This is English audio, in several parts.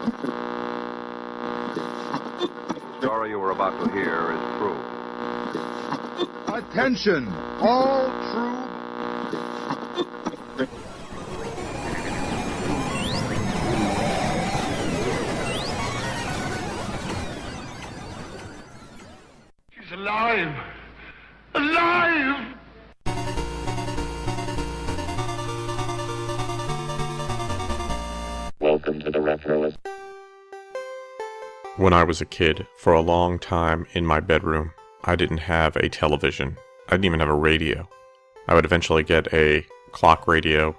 The story you are about to hear is true. Attention, all true. She's alive! Alive! Welcome to the Retroist. When I was a kid, for a long time in my bedroom, I didn't have a television. I didn't even have a radio. I would eventually get a clock radio,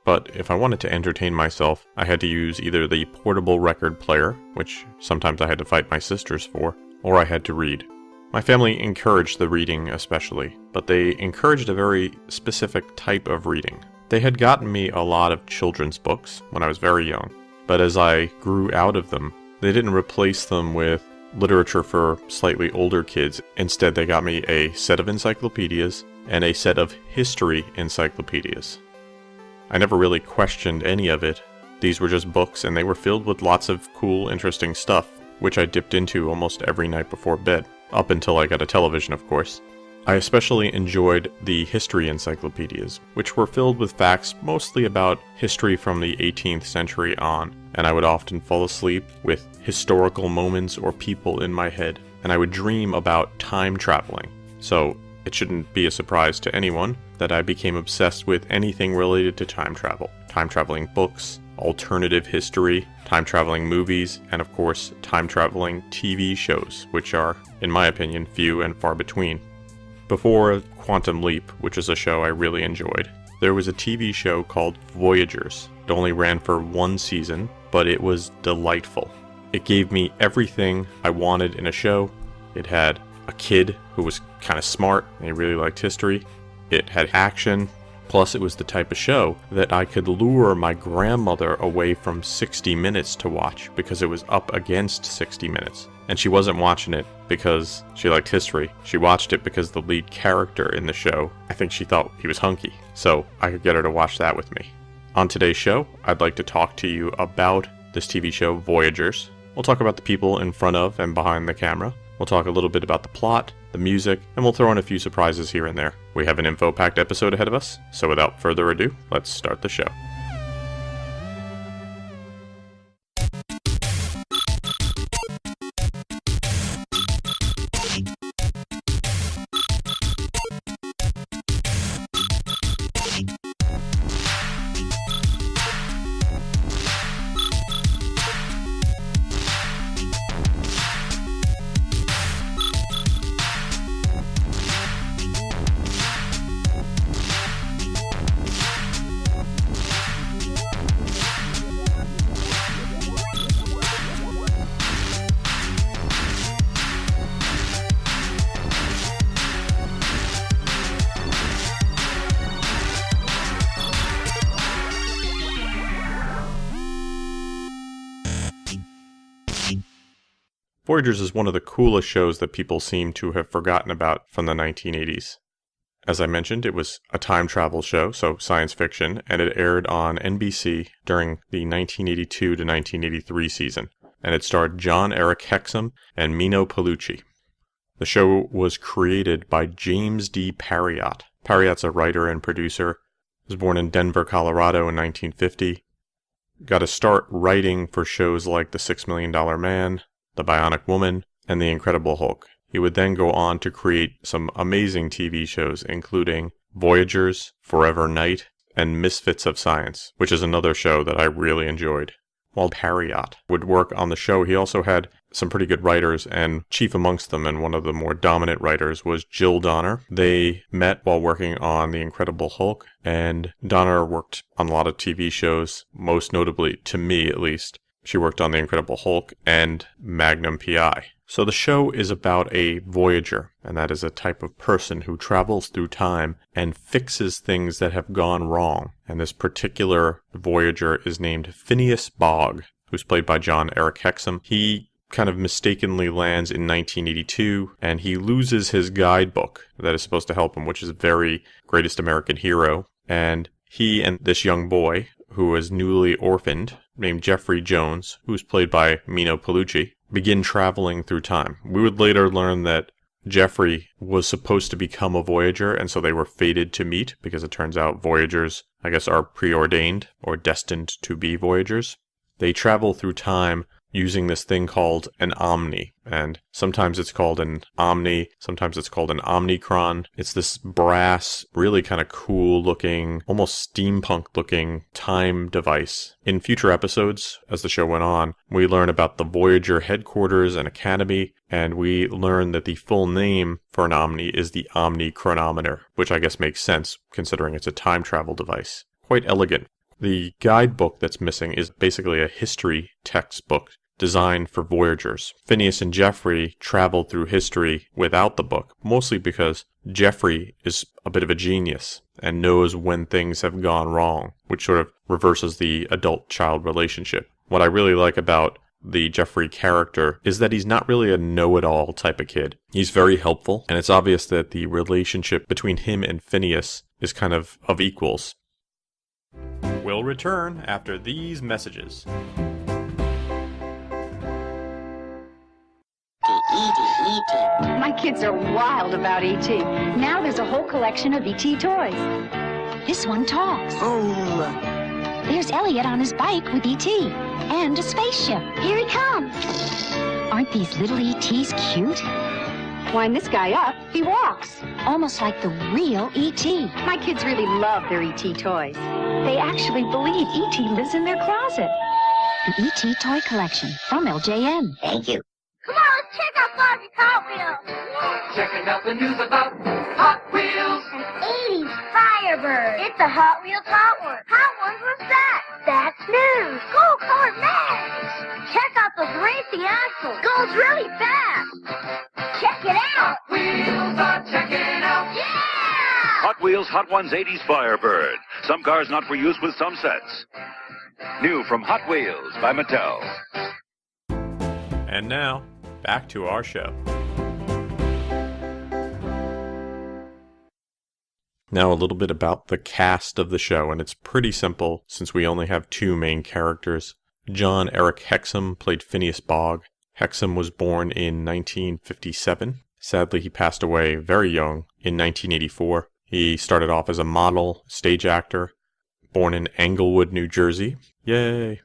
but if I wanted to entertain myself, I had to use either the portable record player, which sometimes I had to fight my sisters for, or I had to read. My family encouraged the reading especially, but they encouraged a very specific type of reading. They had gotten me a lot of children's books when I was very young, but as I grew out of them, they didn't replace them with literature for slightly older kids. Instead, they got me a set of encyclopedias and a set of history encyclopedias. I never really questioned any of it. These were just books, and they were filled with lots of cool, interesting stuff, which I dipped into almost every night before bed, up until I got a television, of course. I especially enjoyed the history encyclopedias, which were filled with facts mostly about history from the 18th century on, and I would often fall asleep with historical moments or people in my head, and I would dream about time traveling. So it shouldn't be a surprise to anyone that I became obsessed with anything related to time travel. Time traveling books, alternative history, time traveling movies, and of course time traveling TV shows, which are, in my opinion, few and far between. Before Quantum Leap, which is a show I really enjoyed, there was a TV show called Voyagers. It only ran for one season, but it was delightful. It gave me everything I wanted in a show. It had a kid who was kind of smart and he really liked history. It had action, plus it was the type of show that I could lure my grandmother away from 60 Minutes to watch because it was up against 60 Minutes. And she wasn't watching it because she liked history. She watched it because the lead character in the show, I think she thought he was hunky. So I could get her to watch that with me. On today's show, I'd like to talk to you about this TV show, Voyagers. We'll talk about the people in front of and behind the camera. We'll talk a little bit about the plot, the music, and we'll throw in a few surprises here and there. We have an info-packed episode ahead of us, so without further ado, let's start the show. Voyagers is one of the coolest shows that people seem to have forgotten about from the 1980s. As I mentioned, it was a time travel show, so science fiction, and it aired on NBC during the 1982 to 1983 season, and it starred John Eric Hexum and Mino Pellucci. The show was created by James D. Parriott. Parriott's a writer and producer. He was born in Denver, Colorado in 1950. Got a start writing for shows like The $6 Million Man, The Bionic Woman, and The Incredible Hulk. He would then go on to create some amazing TV shows, including Voyagers, Forever Knight, and Misfits of Science, which is another show that I really enjoyed. While Parriott would work on the show, he also had some pretty good writers, and chief amongst them, and one of the more dominant writers, was Jill Donner. They met while working on The Incredible Hulk, and Donner worked on a lot of TV shows, most notably, to me at least, she worked on The Incredible Hulk and Magnum P.I. So the show is about a Voyager, and that is a type of person who travels through time and fixes things that have gone wrong. And this particular Voyager is named Phineas Bogg, who's played by John Eric Hexum. He kind of mistakenly lands in 1982, and he loses his guidebook that is supposed to help him, which is very Greatest American Hero. And he and this young boy, who is newly orphaned, named Jeffrey Jones, who's played by Mino Pellucci, begin traveling through time. We would later learn that Jeffrey was supposed to become a Voyager, and so they were fated to meet, because it turns out Voyagers, I guess, are preordained or destined to be Voyagers. They travel through time using this thing called an Omni, and sometimes it's called an Omni, sometimes it's called an Omnicron. It's this brass, really kind of cool looking, almost steampunk looking time device. In future episodes, as the show went on, we learn about the Voyager headquarters and academy, and we learn that the full name for an Omni is the Omni Chronometer, which I guess makes sense considering it's a time travel device. Quite elegant. The guidebook that's missing is basically a history textbook designed for Voyagers. Phineas and Jeffrey traveled through history without the book, mostly because Jeffrey is a bit of a genius and knows when things have gone wrong, which sort of reverses the adult-child relationship. What I really like about the Jeffrey character is that he's not really a know-it-all type of kid. He's very helpful, and it's obvious that the relationship between him and Phineas is kind of equals. We'll return after these messages. My kids are wild about E.T. Now there's a whole collection of E.T. toys. This one talks. Oh. There's Elliot on his bike with E.T. and a spaceship. Here he comes. Aren't these little E.T.s cute? Wind this guy up, he walks. Almost like the real E.T. My kids really love their E.T. toys. They actually believe E.T. lives in their closet. The E.T. toy collection from LJN. Thank you. Come on, let's check out Bobby's Hot Wheels. Checking out the news about Hot Wheels. An 80s Firebird. It's a Hot Wheels Hot One. Hot Ones, what's that? That's new. Gold colored mags. Check out those racing axles. Goes really fast. Check it out. Hot Wheels are checking out. Yeah! Hot Wheels Hot Ones 80s Firebird. Some cars not for use with some sets. New from Hot Wheels by Mattel. And now, back to our show. Now a little bit about the cast of the show, and it's pretty simple since we only have two main characters. John Eric Hexam played Phineas Bogg. Hexam was born in 1957. Sadly, he passed away very young in 1984. He started off as a model, stage actor, born in Englewood, New Jersey. Yay!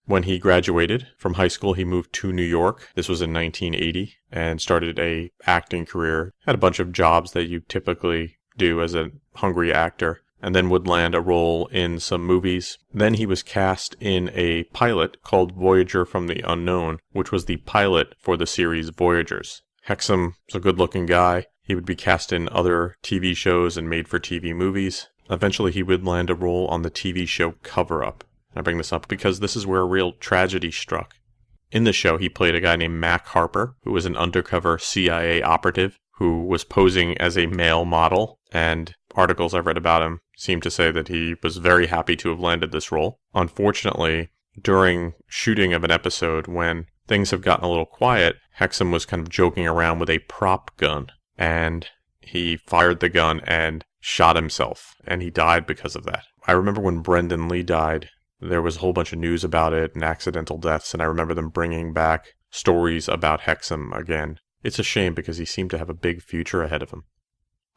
When he graduated from high school, he moved to New York. This was in 1980, and started a acting career. Had a bunch of jobs that you typically do as a hungry actor, and then would land a role in some movies. Then he was cast in a pilot called Voyager from the Unknown, which was the pilot for the series Voyagers. Hexam was a good-looking guy. He would be cast in other TV shows and made-for-TV movies. Eventually, he would land a role on the TV show Cover Up. I bring this up because this is where a real tragedy struck. In the show, he played a guy named Mac Harper, who was an undercover CIA operative who was posing as a male model, and articles I've read about him seem to say that he was very happy to have landed this role. Unfortunately, during shooting of an episode, when things have gotten a little quiet, Hexam was kind of joking around with a prop gun, and he fired the gun and shot himself, and he died because of that. I remember when Brendan Lee died, there was a whole bunch of news about it and accidental deaths, and I remember them bringing back stories about Hexam again. It's a shame because he seemed to have a big future ahead of him.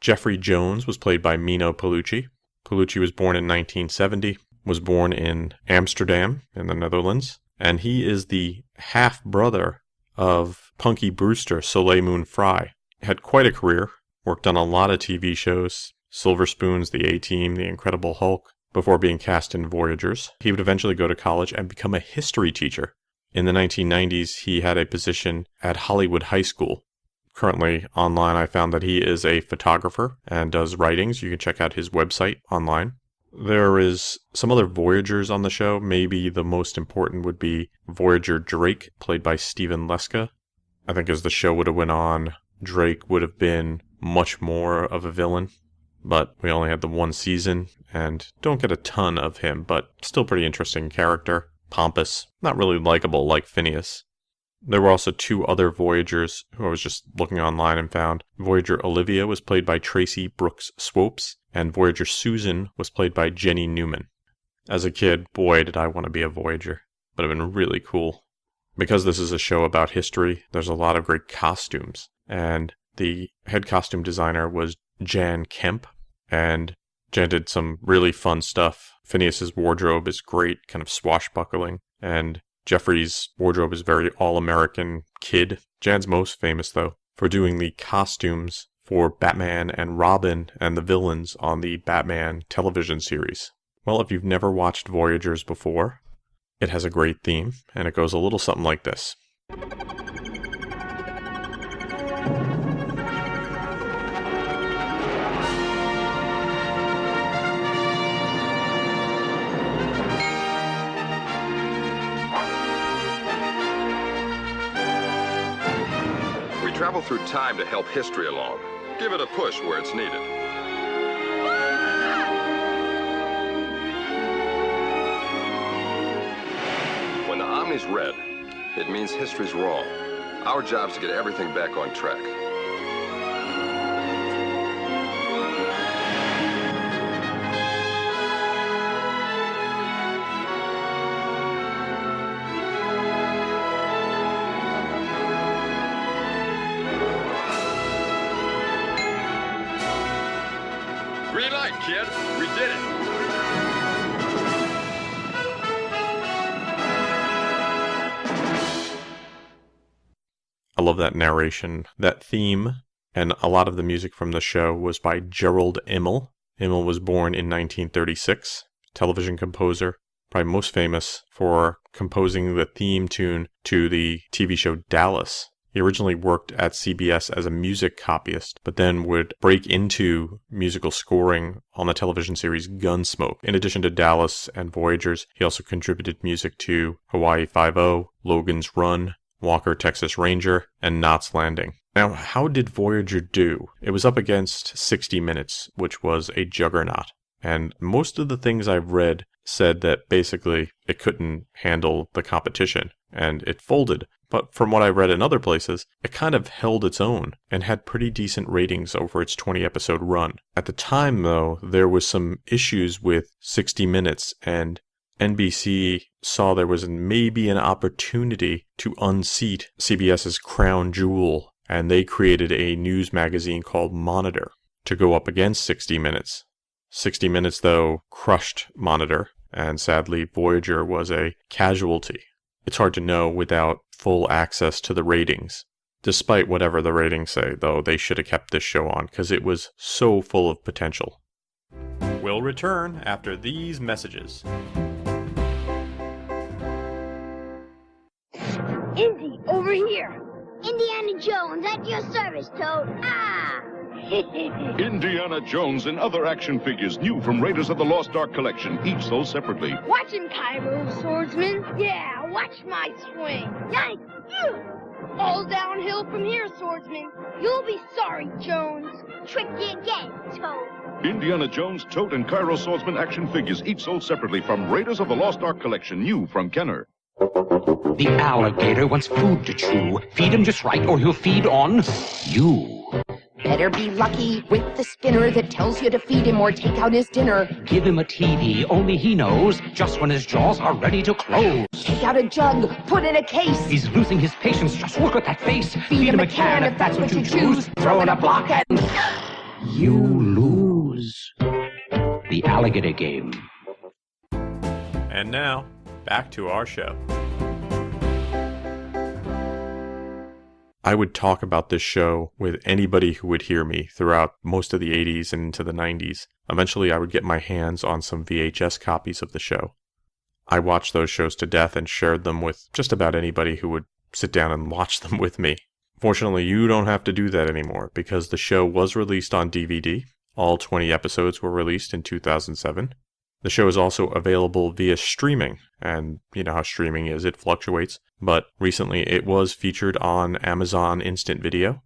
Jeffrey Jones was played by Mino Pellucci. Pellucci was born in 1970, was born in Amsterdam in the Netherlands, and he is the half-brother of Punky Brewster, Soleil Moon Frye. Had quite a career, worked on a lot of TV shows, Silver Spoons, The A-Team, The Incredible Hulk, before being cast in Voyagers. He would eventually go to college and become a history teacher. In the 1990s, he had a position at Hollywood High School. Currently, online, I found that he is a photographer and does writings. You can check out his website online. There is some other Voyagers on the show. Maybe the most important would be Voyager Drake, played by Stephen Leska. I think as the show would have went on, Drake would have been much more of a villain. But we only had the one season, and don't get a ton of him, but still pretty interesting character. Pompous, not really likable like Phineas. There were also two other Voyagers who I was just looking online and found. Voyager Olivia was played by Tracy Brooks Swopes, and Voyager Susan was played by Jenny Newman. As a kid, boy did I want to be a Voyager. but have been really cool. Because this is a show about history, there's a lot of great costumes, and the head costume designer was Jan Kemp, and Jan did some really fun stuff. Phineas's wardrobe is great, kind of swashbuckling, and Jeffrey's wardrobe is very all-American kid. Jan's most famous, though, for doing the costumes for Batman and Robin and the villains on the Batman television series. Well, if you've never watched Voyagers before, it has a great theme, and it goes a little something like this. We travel through time to help history along. Give it a push where it's needed. When the Omni's red, it means history's wrong. Our job's to get everything back on track. Green light, kid. We did it. I love that narration. That theme and a lot of the music from the show was by Gerald Immel. Immel was born in 1936, television composer, probably most famous for composing the theme tune to the TV show Dallas. He originally worked at CBS as a music copyist, but then would break into musical scoring on the television series Gunsmoke. In addition to Dallas and Voyagers, he also contributed music to Hawaii Five-0, Logan's Run, Walker, Texas Ranger, and Knots Landing. Now, how did Voyager do? It was up against 60 Minutes, which was a juggernaut. And most of the things I've read said that basically it couldn't handle the competition, and it folded. But from what I read in other places, it kind of held its own and had pretty decent ratings over its 20-episode run. At the time, though, there was some issues with 60 Minutes, and NBC saw there was maybe an opportunity to unseat CBS's crown jewel, and they created a news magazine called Monitor to go up against 60 Minutes. 60 Minutes, though, crushed Monitor, and sadly, Voyager was a casualty. It's hard to know without full access to the ratings. Despite whatever the ratings say, though, they should have kept this show on because it was so full of potential. We'll return after these messages. Indy, over here. Indiana Jones, at your service, Toad. Ah! Indiana Jones and other action figures new from Raiders of the Lost Ark collection, each sold separately. Watch him, Cairo, swordsman. Yeah, watch my swing. Yikes! Ew. All downhill from here, swordsman. You'll be sorry, Jones. Tricked you again, Toad. Indiana Jones, Toad, and Cairo Swordsman action figures, each sold separately from Raiders of the Lost Ark collection, new from Kenner. The alligator wants food to chew. Feed him just right or he'll feed on you. Better be lucky with the spinner that tells you to feed him or take out his dinner. Give him a TV, only he knows just when his jaws are ready to close. Take out a jug, put in a case. He's losing his patience, just look at that face. Feed him a can if that's what you choose. Throw in a block and you lose. The alligator game. And now, back to our show. I would talk about this show with anybody who would hear me throughout most of the 80s and into the 90s. Eventually, I would get my hands on some VHS copies of the show. I watched those shows to death and shared them with just about anybody who would sit down and watch them with me. Fortunately, you don't have to do that anymore because the show was released on DVD. All 20 episodes were released in 2007. The show is also available via streaming, and you know how streaming is, it fluctuates. But recently it was featured on Amazon Instant Video.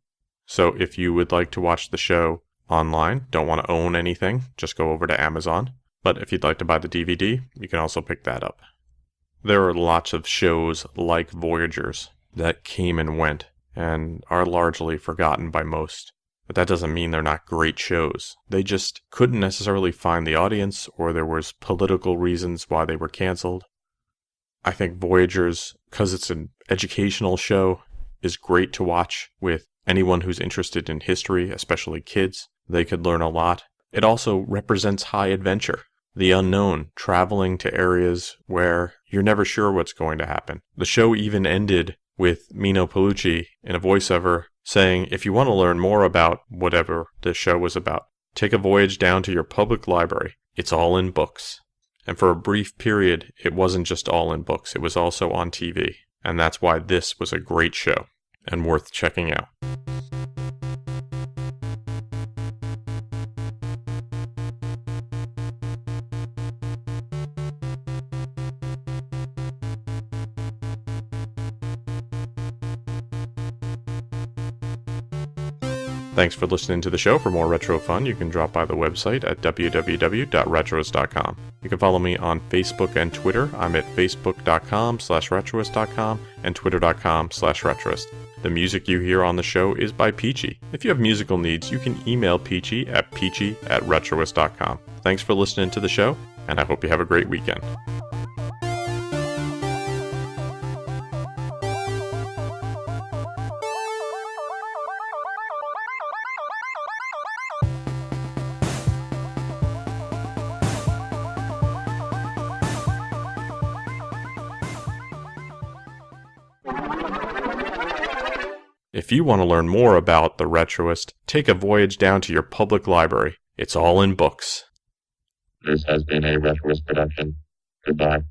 So if you would like to watch the show online, don't want to own anything, just go over to Amazon. But if you'd like to buy the DVD, you can also pick that up. There are lots of shows like Voyagers that came and went, and are largely forgotten by most. But that doesn't mean they're not great shows. They just couldn't necessarily find the audience, or there was political reasons why they were canceled. I think Voyagers, because it's an educational show, is great to watch with anyone who's interested in history, especially kids. They could learn a lot. It also represents high adventure, the unknown, traveling to areas where you're never sure what's going to happen. The show even ended with Mino Pellucci in a voiceover saying, if you want to learn more about whatever this show was about, take a voyage down to your public library. It's all in books. And for a brief period, it wasn't just all in books, it was also on TV. And that's why this was a great show and worth checking out. Thanks for listening to the show. For more retro fun, you can drop by the website at www.retroist.com. You can follow me on Facebook and Twitter. I'm at facebook.com/retroist.com and twitter.com/retroist. The music you hear on the show is by Peachy. If you have musical needs, you can email Peachy at peachy@retroist.com. Thanks for listening to the show, and I hope you have a great weekend. If you want to learn more about The Retroist, take a voyage down to your public library. It's all in books. This has been a Retroist production. Goodbye.